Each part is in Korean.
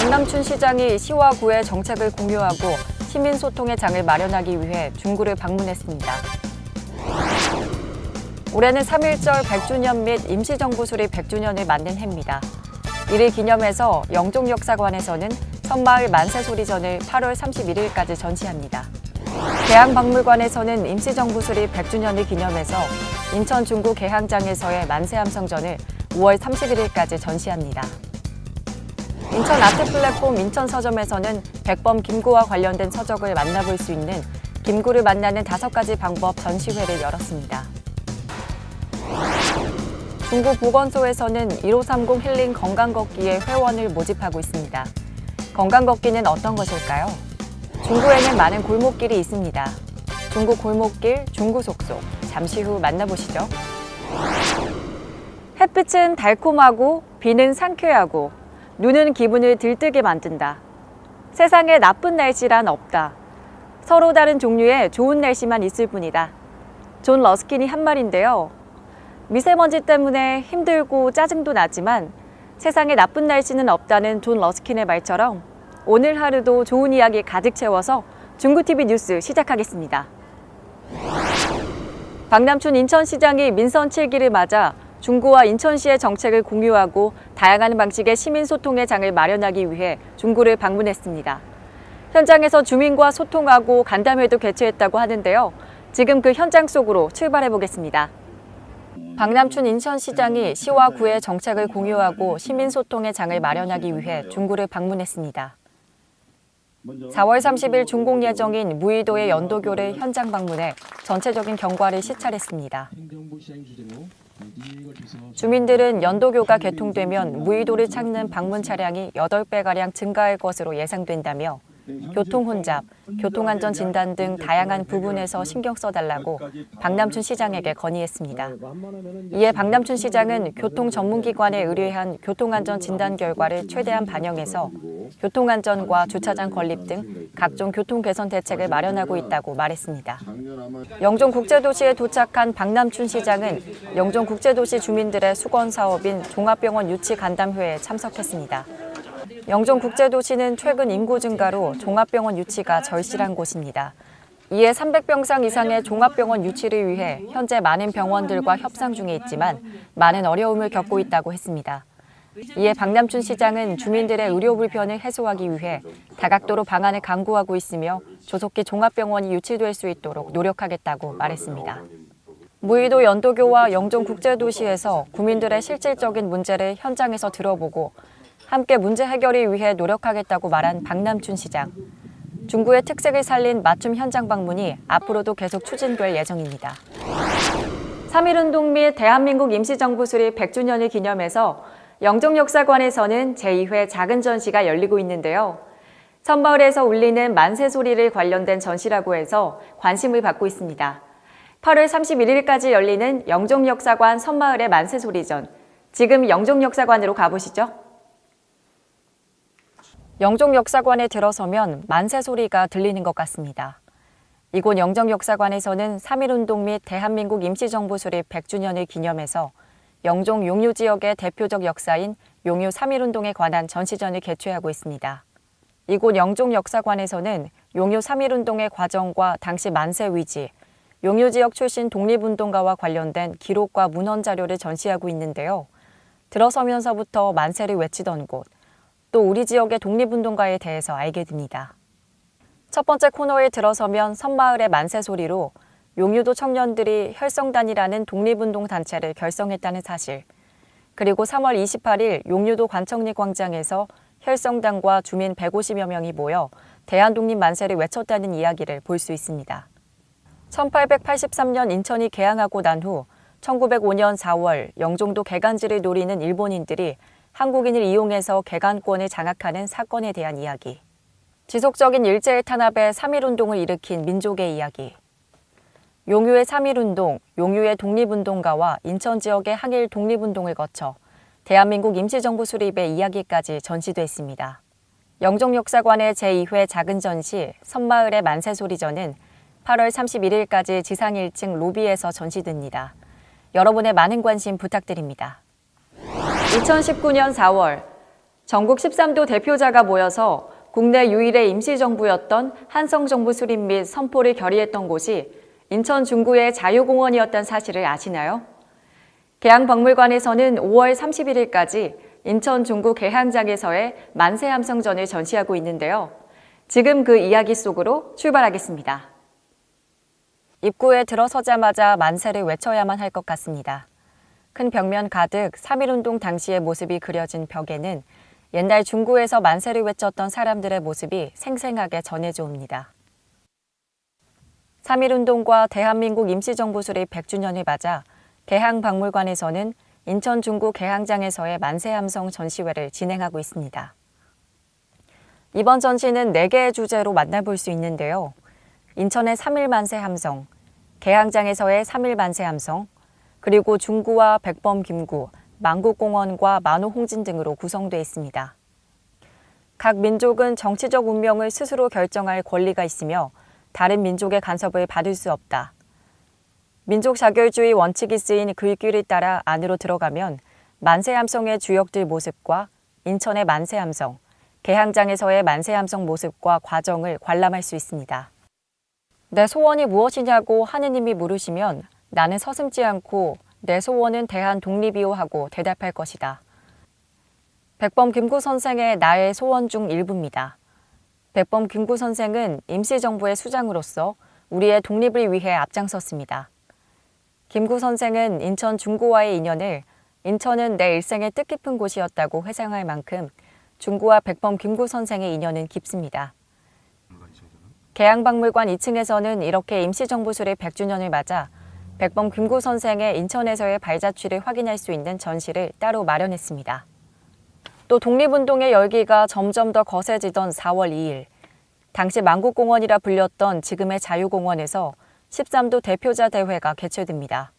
박남춘 시장이 시와 구의 정책을 공유하고 시민 소통의 장을 마련하기 위해 중구를 방문했습니다. 올해는 3.1절 100주년 및 임시정부 수립 100주년을 맞는 해입니다. 이를 기념해서 영종역사관에서는 선마을 만세소리전을 8월 31일까지 전시합니다. 계양박물관에서는 임시정부 수립 100주년을 기념해서 인천 중구 계양장에서의 만세함성전을 5월 31일까지 전시합니다. 인천 아트플랫폼 인천서점에서는 백범 김구와 관련된 서적을 만나볼 수 있는 김구를 만나는 5가지 방법 전시회를 열었습니다. 중구 보건소에서는 1530 힐링 건강걷기의 회원을 모집하고 있습니다. 건강걷기는 어떤 것일까요? 중구에는 많은 골목길이 있습니다. 중구 골목길, 중구 속속. 잠시 후 만나보시죠. 햇빛은 달콤하고 비는 상쾌하고 눈은 기분을 들뜨게 만든다. 세상에 나쁜 날씨란 없다. 서로 다른 종류의 좋은 날씨만 있을 뿐이다. 존 러스킨이 한 말인데요. 미세먼지 때문에 힘들고 짜증도 나지만 세상에 나쁜 날씨는 없다는 존 러스킨의 말처럼 오늘 하루도 좋은 이야기 가득 채워서 중구TV 뉴스 시작하겠습니다. 박남춘 인천시장이 민선 7기를 맞아 중구와 인천시의 정책을 공유하고 다양한 방식의 시민소통의 장을 마련하기 위해 중구를 방문했습니다. 현장에서 주민과 소통하고 간담회도 개최했다고 하는데요. 지금 그 현장 속으로 출발해 보겠습니다. 박남춘 인천시장이 시와 구의 정책을 공유하고 시민소통의 장을 마련하기 위해 중구를 방문했습니다. 4월 30일 준공 예정인 무의도의 연도교를 현장 방문해 전체적인 경과를 시찰했습니다. 주민들은 연도교가 개통되면 무의도를 찾는 방문 차량이 8배가량 증가할 것으로 예상된다며 교통혼잡, 교통안전 진단 등 다양한 부분에서 신경 써달라고 박남춘 시장에게 건의했습니다. 이에 박남춘 시장은 교통 전문기관에 의뢰한 교통안전 진단 결과를 최대한 반영해서 교통안전과 주차장 건립 등 각종 교통 개선 대책을 마련하고 있다고 말했습니다. 영종국제도시에 도착한 박남춘 시장은 영종국제도시 주민들의 수건 사업인 종합병원 유치 간담회에 참석했습니다. 영종국제도시는 최근 인구 증가로 종합병원 유치가 절실한 곳입니다. 이에 300병상 이상의 종합병원 유치를 위해 현재 많은 병원들과 협상 중에 있지만 많은 어려움을 겪고 있다고 했습니다. 이에 박남춘 시장은 주민들의 의료 불편을 해소하기 위해 다각도로 방안을 강구하고 있으며 조속히 종합병원이 유치될 수 있도록 노력하겠다고 말했습니다. 무의도 연도교와 영종국제도시에서 구민들의 실질적인 문제를 현장에서 들어보고 함께 문제 해결을 위해 노력하겠다고 말한 박남춘 시장. 중구의 특색을 살린 맞춤 현장 방문이 앞으로도 계속 추진될 예정입니다. 3.1운동 및 대한민국 임시정부 수립 100주년을 기념해서 영종역사관에서는 제2회 작은 전시가 열리고 있는데요. 선마을에서 울리는 만세소리를 관련된 전시라고 해서 관심을 받고 있습니다. 8월 31일까지 열리는 영종역사관 선마을의 만세소리전. 지금 영종역사관으로 가보시죠. 영종역사관에 들어서면 만세소리가 들리는 것 같습니다. 이곳 영종역사관에서는 3.1운동 및 대한민국 임시정부 수립 100주년을 기념해서 영종 용유 지역의 대표적 역사인 용유 3.1운동에 관한 전시전을 개최하고 있습니다. 이곳 영종역사관에서는 용유 3.1운동의 과정과 당시 만세 위지, 용유 지역 출신 독립운동가와 관련된 기록과 문헌 자료를 전시하고 있는데요. 들어서면서부터 만세를 외치던 곳, 또 우리 지역의 독립운동가에 대해서 알게 됩니다. 첫 번째 코너에 들어서면 선마을의 만세소리로 용유도 청년들이 혈성단이라는 독립운동 단체를 결성했다는 사실, 그리고 3월 28일 용유도 관청리 광장에서 혈성단과 주민 150여 명이 모여 대한독립 만세를 외쳤다는 이야기를 볼 수 있습니다. 1883년 인천이 개항하고 난 후 1905년 4월 영종도 개간지를 노리는 일본인들이 한국인을 이용해서 개간권을 장악하는 사건에 대한 이야기. 지속적인 일제의 탄압에 3.1운동을 일으킨 민족의 이야기. 용유의 3.1운동, 용유의 독립운동가와 인천 지역의 항일 독립운동을 거쳐 대한민국 임시정부 수립의 이야기까지 전시됐습니다. 영종역사관의 제2회 작은 전시 선마을의 만세소리전은 8월 31일까지 지상 1층 로비에서 전시됩니다. 여러분의 많은 관심 부탁드립니다. 2019년 4월 전국 13도 대표자가 모여서 국내 유일의 임시정부였던 한성정부 수립 및 선포를 결의했던 곳이 인천 중구의 자유공원이었다는 사실을 아시나요? 계양박물관에서는 5월 31일까지 인천 중구 계양장에서의 만세함성전을 전시하고 있는데요. 지금 그 이야기 속으로 출발하겠습니다. 입구에 들어서자마자 만세를 외쳐야만 할 것 같습니다. 큰 벽면 가득 3.1운동 당시의 모습이 그려진 벽에는 옛날 중구에서 만세를 외쳤던 사람들의 모습이 생생하게 전해져 옵니다. 3.1운동과 대한민국 임시정부 수립 100주년을 맞아 계양박물관에서는 인천 중구 계양장에서의 만세함성 전시회를 진행하고 있습니다. 이번 전시는 4개의 주제로 만나볼 수 있는데요. 인천의 3.1 만세함성, 계양장에서의 3.1 만세함성, 그리고 중구와 백범 김구, 만국공원과 만호홍진 등으로 구성되어 있습니다. 각 민족은 정치적 운명을 스스로 결정할 권리가 있으며 다른 민족의 간섭을 받을 수 없다. 민족 자결주의 원칙이 쓰인 글귀를 따라 안으로 들어가면 만세함성의 주역들 모습과 인천의 만세함성, 계양장에서의 만세함성 모습과 과정을 관람할 수 있습니다. 내 소원이 무엇이냐고 하느님이 물으시면 나는 서슴지 않고 내 소원은 대한 독립이요 하고 대답할 것이다. 백범 김구 선생의 나의 소원 중 일부입니다. 백범 김구 선생은 임시정부의 수장으로서 우리의 독립을 위해 앞장섰습니다. 김구 선생은 인천 중구와의 인연을 인천은 내 일생의 뜻깊은 곳이었다고 회상할 만큼 중구와 백범 김구 선생의 인연은 깊습니다. 계양박물관 2층에서는 이렇게 임시정부 수립 100주년을 맞아 백범 김구 선생의 인천에서의 발자취를 확인할 수 있는 전시를 따로 마련했습니다. 또 독립운동의 열기가 점점 더 거세지던 4월 2일, 당시 만국공원이라 불렸던 지금의 자유공원에서 13도 대표자 대회가 개최됩니다.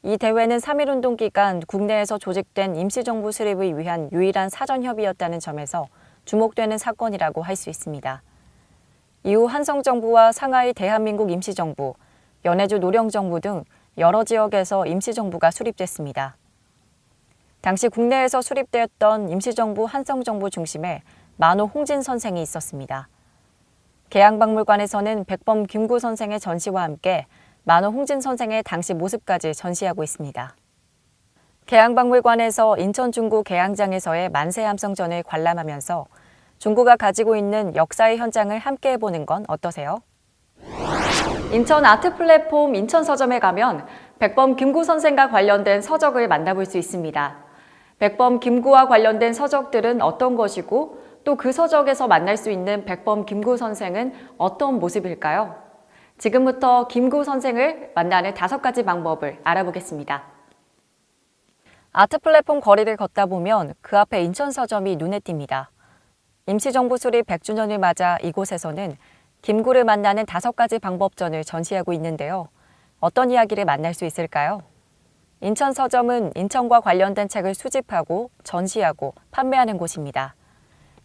이 대회는 3.1운동 기간 국내에서 조직된 임시정부 수립을 위한 유일한 사전협의였다는 점에서 주목되는 사건이라고 할 수 있습니다. 이후 한성정부와 상하이 대한민국 임시정부, 연해주 노령정부 등 여러 지역에서 임시정부가 수립됐습니다. 당시 국내에서 수립되었던 임시정부 한성정부 중심에 만호홍진 선생이 있었습니다. 계양박물관에서는 백범 김구 선생의 전시와 함께 만호홍진 선생의 당시 모습까지 전시하고 있습니다. 계양박물관에서 인천 중구 계양장에서의 만세함성전을 관람하면서 중구가 가지고 있는 역사의 현장을 함께 해보는 건 어떠세요? 인천 아트 플랫폼 인천서점에 가면 백범 김구 선생과 관련된 서적을 만나볼 수 있습니다. 백범 김구와 관련된 서적들은 어떤 것이고 또 그 서적에서 만날 수 있는 백범 김구 선생은 어떤 모습일까요? 지금부터 김구 선생을 만나는 5가지 방법을 알아보겠습니다. 아트 플랫폼 거리를 걷다 보면 그 앞에 인천서점이 눈에 띕니다. 임시정부 수립 100주년을 맞아 이곳에서는 김구를 만나는 5가지 방법전을 전시하고 있는데요. 어떤 이야기를 만날 수 있을까요? 인천서점은 인천과 관련된 책을 수집하고 전시하고 판매하는 곳입니다.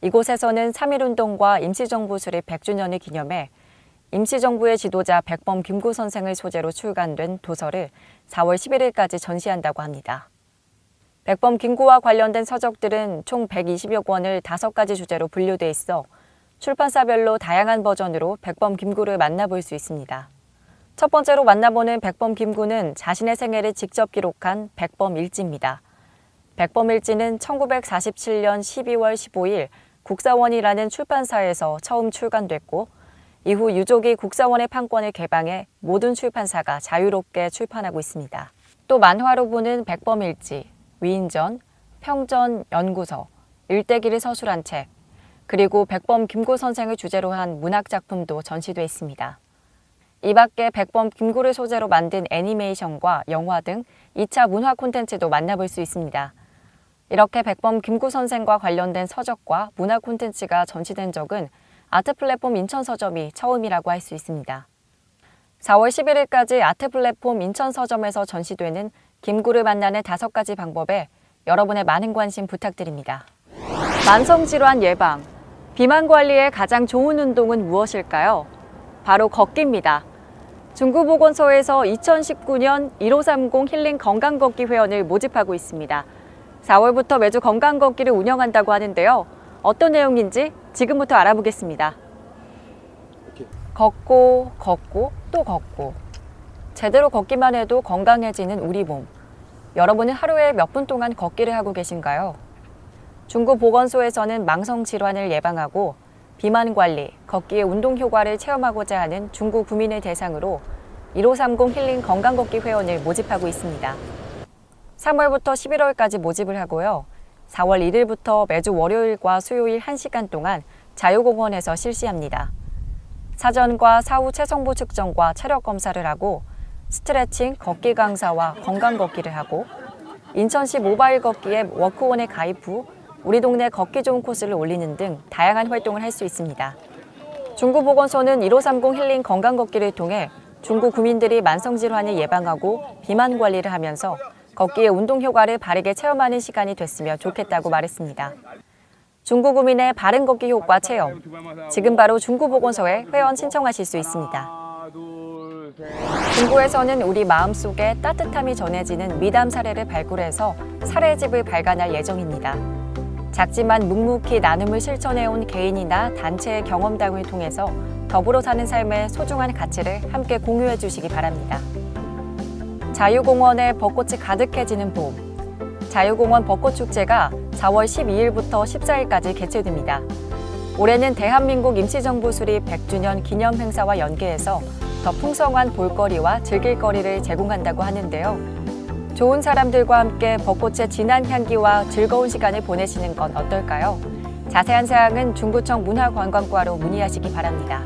이곳에서는 3.1운동과 임시정부 수립 100주년을 기념해 임시정부의 지도자 백범 김구 선생을 소재로 출간된 도서를 4월 11일까지 전시한다고 합니다. 백범 김구와 관련된 서적들은 총 120여 권을 5가지 주제로 분류돼 있어 출판사별로 다양한 버전으로 백범 김구를 만나볼 수 있습니다. 첫 번째로 만나보는 백범 김구는 자신의 생애를 직접 기록한 백범 일지입니다. 백범 일지는 1947년 12월 15일 국사원이라는 출판사에서 처음 출간됐고 이후 유족이 국사원의 판권을 개방해 모든 출판사가 자유롭게 출판하고 있습니다. 또 만화로 보는 백범 일지, 위인전, 평전, 연구서, 일대기를 서술한 책, 그리고 백범 김구 선생을 주제로 한 문학작품도 전시돼 있습니다. 이 밖에 백범 김구를 소재로 만든 애니메이션과 영화 등 2차 문화 콘텐츠도 만나볼 수 있습니다. 이렇게 백범 김구 선생과 관련된 서적과 문화 콘텐츠가 전시된 적은 아트 플랫폼 인천서점이 처음이라고 할 수 있습니다. 4월 11일까지 아트 플랫폼 인천서점에서 전시되는 김구를 만나는 5가지 방법에 여러분의 많은 관심 부탁드립니다. 만성질환 예방, 비만 관리에 가장 좋은 운동은 무엇일까요? 바로 걷기입니다. 중구보건소에서 2019년 1530 힐링 건강걷기 회원을 모집하고 있습니다. 4월부터 매주 건강 걷기를 운영한다고 하는데요. 어떤 내용인지 지금부터 알아보겠습니다. 걷고 또 걷고. 제대로 걷기만 해도 건강해지는 우리 몸. 여러분은 하루에 몇 분 동안 걷기를 하고 계신가요? 중구보건소에서는 망성 질환을 예방하고 비만 관리, 걷기의 운동 효과를 체험하고자 하는 중구 구민을 대상으로 1530 힐링 건강걷기 회원을 모집하고 있습니다. 3월부터 11월까지 모집을 하고요. 4월 1일부터 매주 월요일과 수요일 1시간 동안 자유공원에서 실시합니다. 사전과 사후 체성부 측정과 체력 검사를 하고 스트레칭, 걷기 강사와 건강 걷기를 하고 인천시 모바일 걷기에 워크온에 가입 후 우리 동네 걷기 좋은 코스를 올리는 등 다양한 활동을 할 수 있습니다. 중구보건소는 1530 힐링 건강 걷기를 통해 중구 구민들이 만성질환을 예방하고 비만 관리를 하면서 걷기의 운동 효과를 바르게 체험하는 시간이 됐으면 좋겠다고 말했습니다. 중구 구민의 바른 걷기 효과 체험. 지금 바로 중구보건소에 회원 신청하실 수 있습니다. 중구에서는 우리 마음속에 따뜻함이 전해지는 미담 사례를 발굴해서 사례집을 발간할 예정입니다. 작지만 묵묵히 나눔을 실천해온 개인이나 단체의 경험담을 통해서 더불어 사는 삶의 소중한 가치를 함께 공유해 주시기 바랍니다. 자유공원에 벚꽃이 가득해지는 봄. 자유공원 벚꽃축제가 4월 12일부터 14일까지 개최됩니다. 올해는 대한민국 임시정부 수립 100주년 기념 행사와 연계해서 더 풍성한 볼거리와 즐길거리를 제공한다고 하는데요. 좋은 사람들과 함께 벚꽃의 진한 향기와 즐거운 시간을 보내시는 건 어떨까요? 자세한 사항은 중구청 문화관광과로 문의하시기 바랍니다.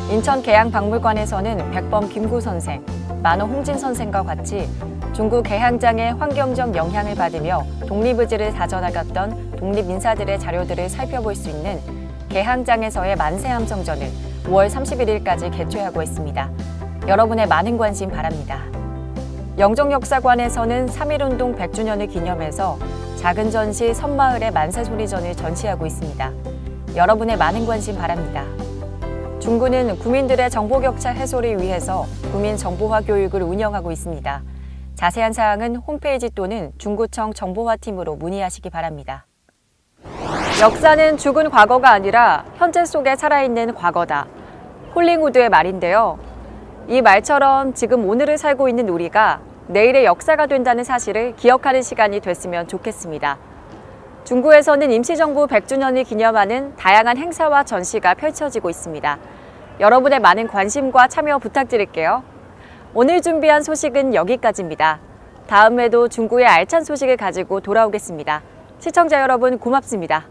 인천 계양박물관에서는 백범 김구 선생, 만호 홍진 선생과 같이 중구 계양장의 환경적 영향을 받으며 독립의지를 다져나갔던 독립인사들의 자료들을 살펴볼 수 있는 계양장에서의 만세함성전을 5월 31일까지 개최하고 있습니다. 여러분의 많은 관심 바랍니다. 영정역사관에서는 3.1운동 100주년을 기념해서 작은 전시 섬마을의 만세소리전을 전시하고 있습니다. 여러분의 많은 관심 바랍니다. 중구는 구민들의 정보격차 해소를 위해서 구민정보화 교육을 운영하고 있습니다. 자세한 사항은 홈페이지 또는 중구청 정보화팀으로 문의하시기 바랍니다. 역사는 죽은 과거가 아니라 현재 속에 살아있는 과거다. 홀링우드의 말인데요. 이 말처럼 지금 오늘을 살고 있는 우리가 내일의 역사가 된다는 사실을 기억하는 시간이 됐으면 좋겠습니다. 중구에서는 임시정부 100주년을 기념하는 다양한 행사와 전시가 펼쳐지고 있습니다. 여러분의 많은 관심과 참여 부탁드릴게요. 오늘 준비한 소식은 여기까지입니다. 다음에도 중구의 알찬 소식을 가지고 돌아오겠습니다. 시청자 여러분 고맙습니다.